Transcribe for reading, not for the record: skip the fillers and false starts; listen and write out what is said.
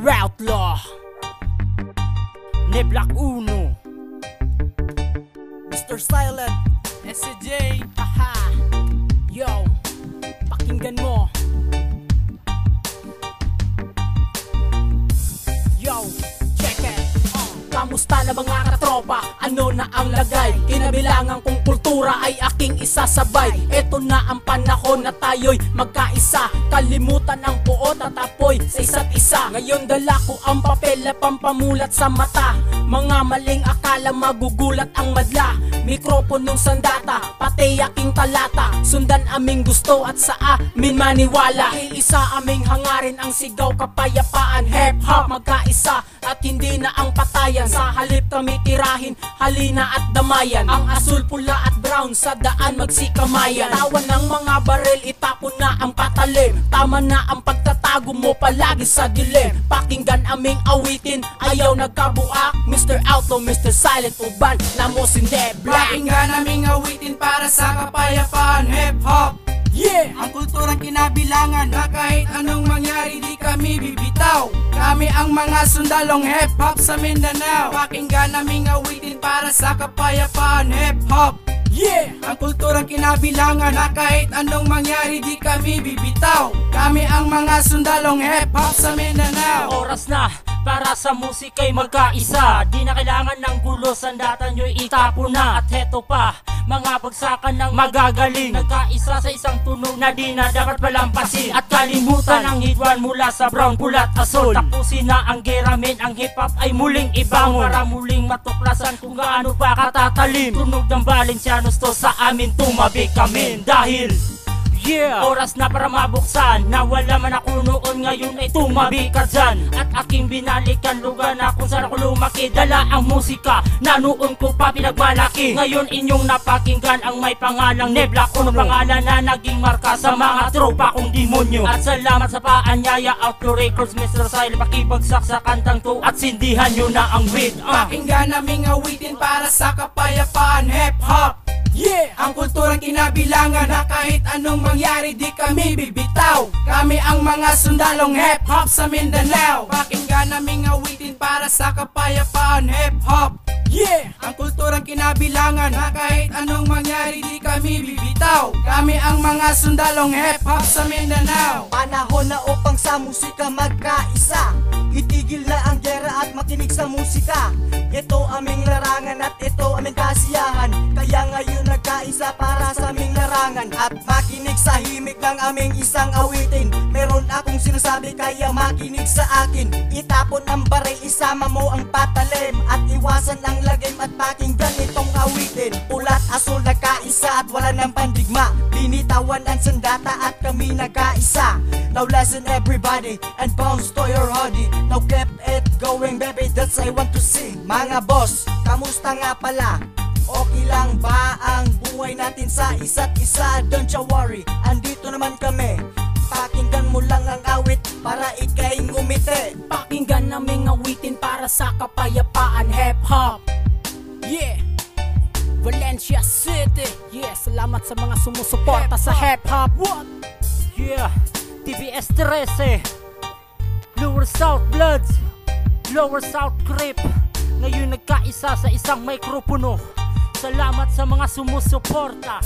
Outlaw, Neblack Uno, Mr. Silent, SJ, haha. Yo, pakinggan mo. Yo, check it. Kamusta na mga katropa? Ano na ang lagay? Kinabilangan kong kultura ay aking isasabay. Eto na ang panahon na tayo'y magkaisa. Kalimutan ang puot at apoy sa isa't isa. Ngayon dala ko ang papel na pampamulat sa mata. Mga maling akala magugulat ang madla. Mikroponong sandata, pati aking talata. Sundan aming gusto at sa amin maniwala. Dahil isa aming hangarin ang sigaw kapayapaan. Hip-hop magkaisa at hindi na ang patayan. Sa halip kami tirahin, halina at damayan. Ang asul, pula at brown sa daan magsikamayan. Tawan ng mga baril, itapon na ang patalim. Tama na ang pagtatago mo palagi sa dilim. Pakinggan aming awitin, ayaw nagkabuak. Mr. Outlaw, Mr. Silent, uban na mo si Neblack. Pakinggan aming awitin para sa kapayapaan. Hip-hop, yeah! ang kulturang kinabilangan na kahit anong mangyari di kami bibitaw. Kami ang mga sundalong hip-hop sa Mindanao. Pakinggan aming awitin para sa kapayapaan. Hip-hop, yeah! ang kulturang kinabilangan na kahit anong mangyari di kami bibitaw. Kami ang mga sundalong hip-hop sa Mindanao. Oras na para sa musika'y magkaisa. Di na kailangan ng gulo, sandatan nyo'y itapo na. At heto pa, mga bagsakan ng magagaling. Nagkaisa sa isang tunog na di na dapat palampasin. At kalimutan ang hidwan mula sa brown, pula at asul. Tapusin na ang geramin, ang hip-hop ay muling ibangon. Para muling matuklasan kung gaano pa katatalim. Tunog ng Valencianos to sa amin tumabi kami. Dahil yeah! Oras na para mabuksan. Nawala man ako noon, ngayon ay tumabi ka dyan. At aking binalikan lugar na kung saan ako lumaki. Dala ang musika na noon ko pa pinagmalaki. Ngayon inyong napakinggan ang may pangalang Neblack Uno. Pangalan na naging marka sa mga tropa kong demonyo. At salamat sa paanyaya, Outlaw Records, Mr. Silent. Pakibagsak sa kantang to at sindihan nyo na ang beat. Pakinggan aming awitin para sa kapayapaan. Hip-hop, Yeah! ang kulturang kinabilangan na kahit anong mangyari di kami bibitaw. Kami ang mga sundalong hip-hop sa Mindanao. Pakinggan naming awitin para sa kapayapaan. Hip-hop, Yeah! ang kulturang kinabilangan na kahit anong mangyari di kami bibitaw. Kami ang mga sundalong hip-hop sa Mindanao. Panahon na upang sa musika magkaisa. Itigil na ang gera at makinig sa musika. Ito aming larangan at ito aming kasiyahan. Kaya ngayon nagkaisa para sa aming larangan. At makinig sa himig ng aming isang awitin. Meron akong sinasabi kaya makinig sa akin. Itapon ang baril, isama mo ang patalim. At iwasan ang lagim at pakinggan itong awitin. Pulat asul nagkaisa at wala ng pandigma. Binitawan ang sandata at kami nagkaisa. Now listen everybody and bounce to your body. Now keep it going baby, that's I want to see. Mga boss, kamusta nga pala? Okay lang ba ang buhay natin sa isa't isa? Don't you worry, andito naman kami. Pakinggan mo lang ang awit para ikay ngumiti. Pakinggan naming awitin para sa kapayapaan. Hip-hop, yeah! Valencia City, yeah! Salamat sa mga sumusuporta sa hip-hop. What? Yeah! TBS 13, Lower South Bloods, Lower South Crip. Ngayon nagkaisa sa isang mikropono. Salamat sa mga sumusuporta.